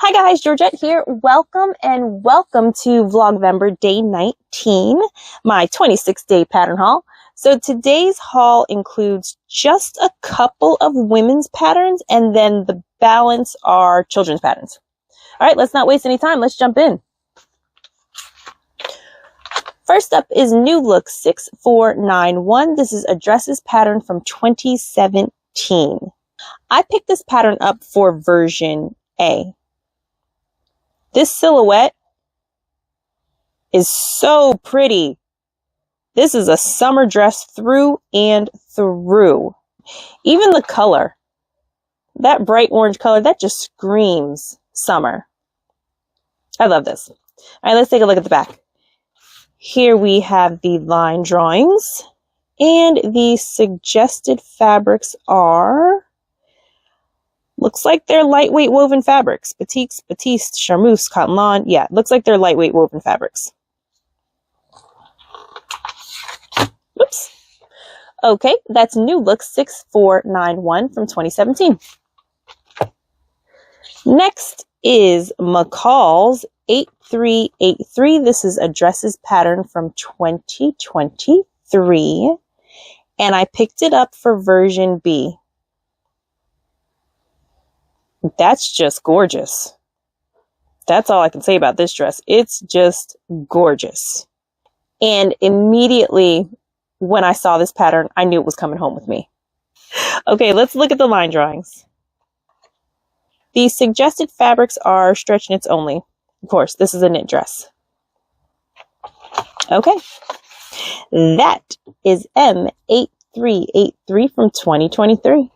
Hi guys, Georgette here. Welcome to Vlogvember Day 19, my 26-day pattern haul. So today's haul includes just a couple of women's patterns and then the balance are children's patterns. All right, let's not waste any time. Let's jump in. First up is New Look 6491. This is a dresses pattern from 2017. I picked this pattern up for version A. This silhouette is so pretty. This is a summer dress through and through. Even the color, that bright orange color, that just screams summer. I love this. All right, let's take a look at the back. Here we have the line drawings, and the suggested fabrics are, looks like they're lightweight woven fabrics. Batiks, batiste, charmeuse, cotton lawn. Yeah, looks like they're lightweight woven fabrics. Oops. Okay, that's New Look 6491 from 2017. Next is McCall's 8383. This is a dresses pattern from 2023. And I picked it up for version B. That's just gorgeous. That's all I can say about this dress. It's just gorgeous. And immediately when I saw this pattern, I knew it was coming home with me. Okay, let's look at the line drawings. The suggested fabrics are stretch knits only. Of course, this is a knit dress. Okay. That is M8383 from 2023.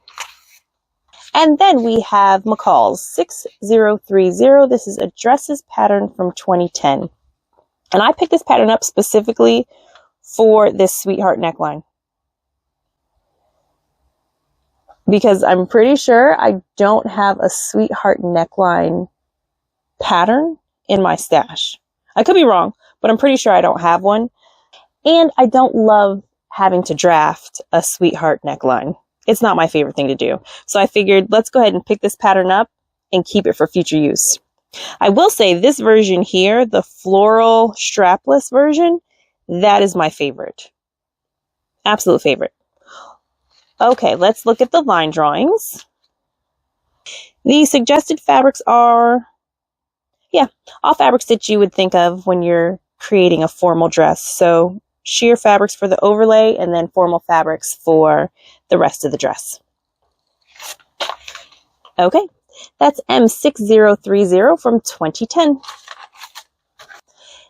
And then we have McCall's 6030. This is a dresses pattern from 2010. And I picked this pattern up specifically for this sweetheart neckline, because I'm pretty sure I don't have a sweetheart neckline pattern in my stash. I could be wrong, but I'm pretty sure I don't have one. And I don't love having to draft a sweetheart neckline. It's not my favorite thing to do. So I figured let's go ahead and pick this pattern up and keep it for future use. I will say this version here, the floral strapless version, that is my favorite. Absolute favorite. Okay, let's look at the line drawings. The suggested fabrics are, all fabrics that you would think of when you're creating a formal dress. So sheer fabrics for the overlay and then formal fabrics for the rest of the dress. Okay, that's M6030 from 2010.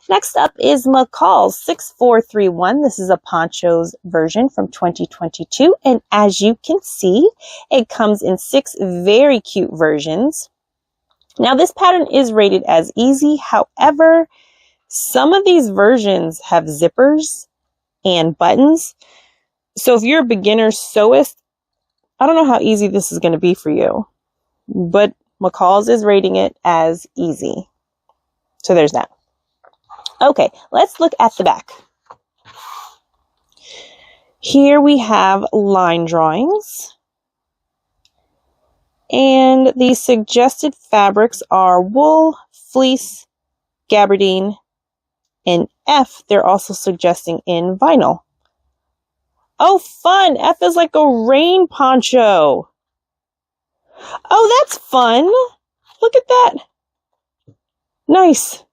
Next up is McCall's 6431. This is a ponchos version from 2022. And as you can see, it comes in 6 very cute versions. Now this pattern is rated as easy. However, some of these versions have zippers and buttons. So if you're a beginner sewist, I don't know how easy this is going to be for you, but McCall's is rating it as easy. So there's that. Okay, let's look at the back. Here we have line drawings. And the suggested fabrics are wool, fleece, gabardine, and F, they're also suggesting in vinyl. Oh, fun! F is like a rain poncho. Oh, that's fun. Look at that. Nice.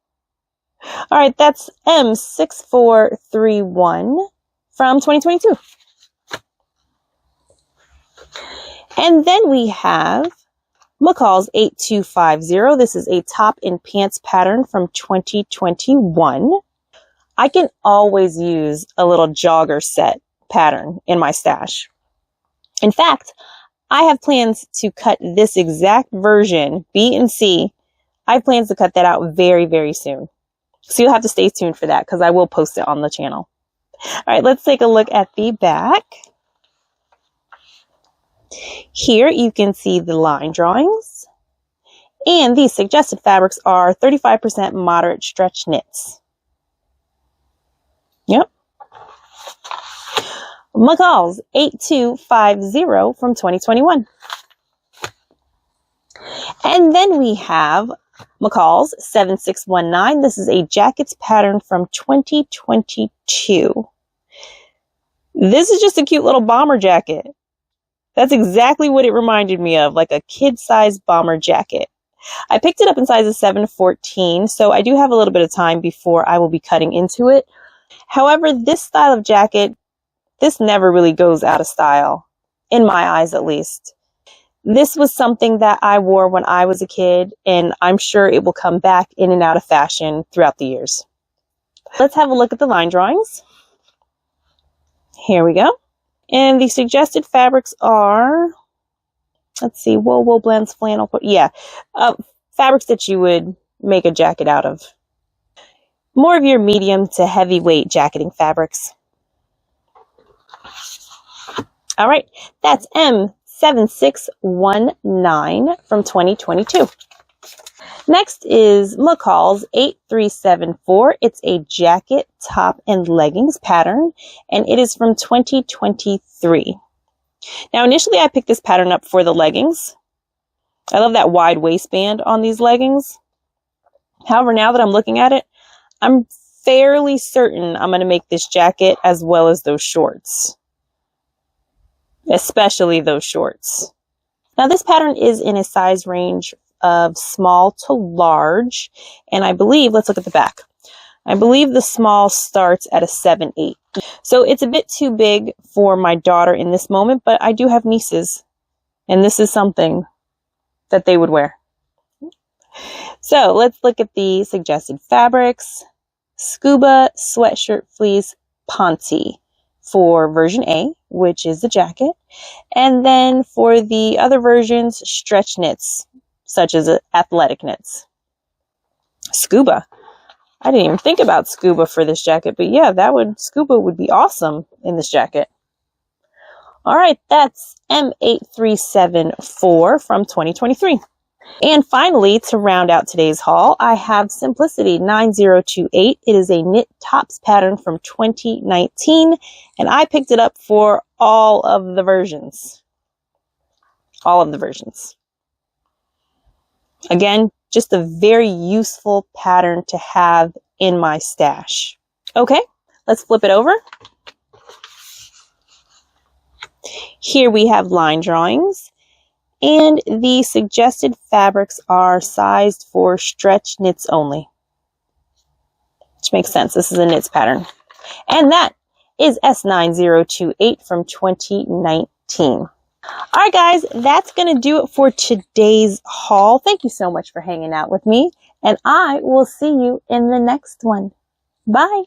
All right, that's M6431 from 2022. And then we have McCall's 8250. This is a top and pants pattern from 2021. I can always use a little jogger set pattern in my stash. In fact, I have plans to cut this exact version, B and C. I have plans to cut that out very, very soon. So you'll have to stay tuned for that because I will post it on the channel. All right, let's take a look at the back. Here you can see the line drawings. And these suggested fabrics are 35% moderate stretch knits. Yep. McCall's 8250 from 2021. And then we have McCall's 7619. This is a jackets pattern from 2022. This is just a cute little bomber jacket. That's exactly what it reminded me of, like a kid-sized bomber jacket. I picked it up in sizes 7 to 14, so I do have a little bit of time before I will be cutting into it. However, this style of jacket, this never really goes out of style, in my eyes at least. This was something that I wore when I was a kid, and I'm sure it will come back in and out of fashion throughout the years. Let's have a look at the line drawings. Here we go. And the suggested fabrics are, let's see, wool blends, flannel, fabrics that you would make a jacket out of. More of your medium to heavyweight jacketing fabrics. All right, that's M7619 from 2022. Next is McCall's 8374. It's a jacket, top, and leggings pattern, and it is from 2023. Now, initially, I picked this pattern up for the leggings. I love that wide waistband on these leggings. However, now that I'm looking at it, I'm fairly certain I'm going to make this jacket as well as those shorts. Especially those shorts. Now, this pattern is in a size range of small to large, and I believe, let's look at the back. I believe the small starts at a 7/8. So it's a bit too big for my daughter in this moment, but I do have nieces, and this is something that they would wear. So let's look at the suggested fabrics. Scuba, sweatshirt, fleece, ponte for version A, which is the jacket. And then for the other versions, stretch knits, such as athletic knits. Scuba. I didn't even think about scuba for this jacket, but yeah, scuba would be awesome in this jacket. All right, that's M8374 from 2023. And finally, to round out today's haul, I have Simplicity 9028. It is a knit tops pattern from 2019, and I picked it up for all of the versions. All of the versions. Again, just a very useful pattern to have in my stash. Okay, let's flip it over. Here we have line drawings, and the suggested fabrics are sized for stretch knits only. Which makes sense, this is a knits pattern. And that is S9028 from 2019. All right, guys, that's going to do it for today's haul. Thank you so much for hanging out with me, and I will see you in the next one. Bye.